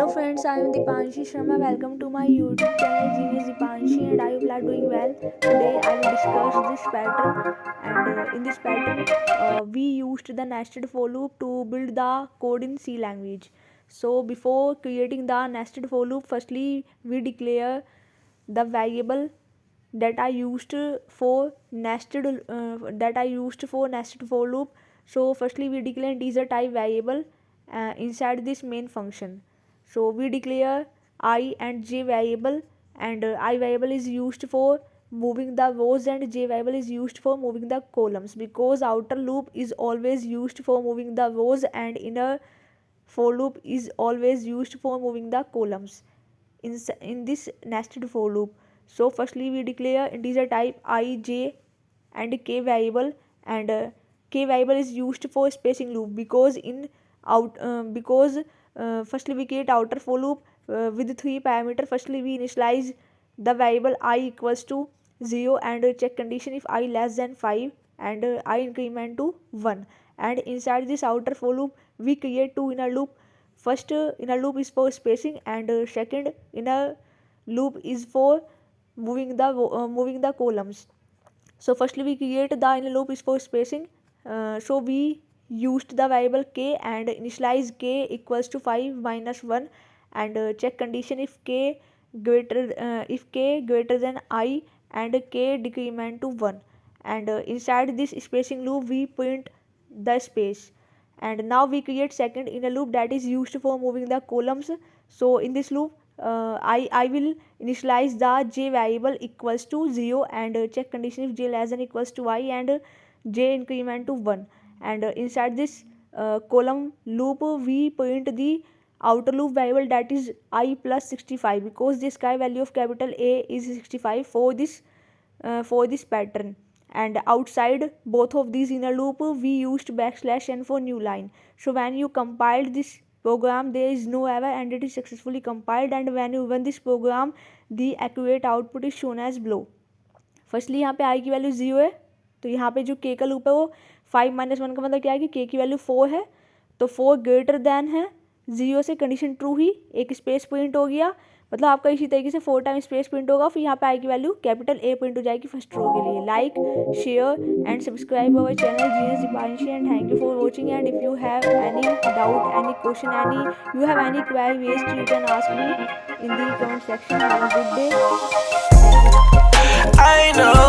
Hello friends, I am Deepanshi Sharma. Welcome to my YouTube channel Genius Deepanshi, and I hope you are doing well. Today I will discuss this pattern, and in this pattern we used the nested for loop to build the code in C language. So before creating the nested for loop, firstly we declare the variable that I used for nested for loop. So firstly we declare integer type variable inside this main function. So we declare I and j variable, and I variable is used for moving the rows and j variable is used for moving the columns, because outer loop is always used for moving the rows and inner for loop is always used for moving the columns in this nested for loop. So firstly we declare integer type I, j and k variable, and k variable is used for spacing loop, because firstly we create outer for loop with three parameter. Firstly we initialize the variable I equals to 0 and check condition if I less than 5, and I increment to 1, and inside this outer for loop we create two inner loop. First inner loop is for spacing, and second inner loop is for moving the columns. So firstly we create the inner loop is for spacing. So we used the variable k and initialize k equals to 5 minus 1, and check condition if k greater than I and k decrement to 1, and inside this spacing loop we print the space. And now we create second inner loop that is used for moving the columns. So in this loop I will initialize the j variable equals to 0 and check condition if j less than equals to I, and j increment to 1, and inside this column loop we print the outer loop variable that is I plus 65, because the sky value of capital A is 65 for this pattern. And outside both of these inner loop we used \n for new line. So when you compiled this program there is no error and it is successfully compiled, and when you run this program the accurate output is shown as below. Firstly यहाँ पे आई की value 0 है, तो यहाँ पे जो के का लूप है वो 5 माइनस 1 का मतलब क्या है कि के की वैल्यू 4 है, तो 4 ग्रेटर देन है 0 से कंडीशन ट्रू ही, एक स्पेस प्रिंट हो गया, मतलब आपका इसी तरीके से 4 टाइम स्पेस प्रिंट होगा, फिर यहाँ पे आई की वैल्यू कैपिटल ए प्रिंट हो जाएगी फर्स्ट रो के लिए. Like share and subscribe our channel genius Deepanshi, and thank you for watching. And if you have any doubt, any question, you have any query waste, you can ask me in the comment section. Have a good day. Thank you. I know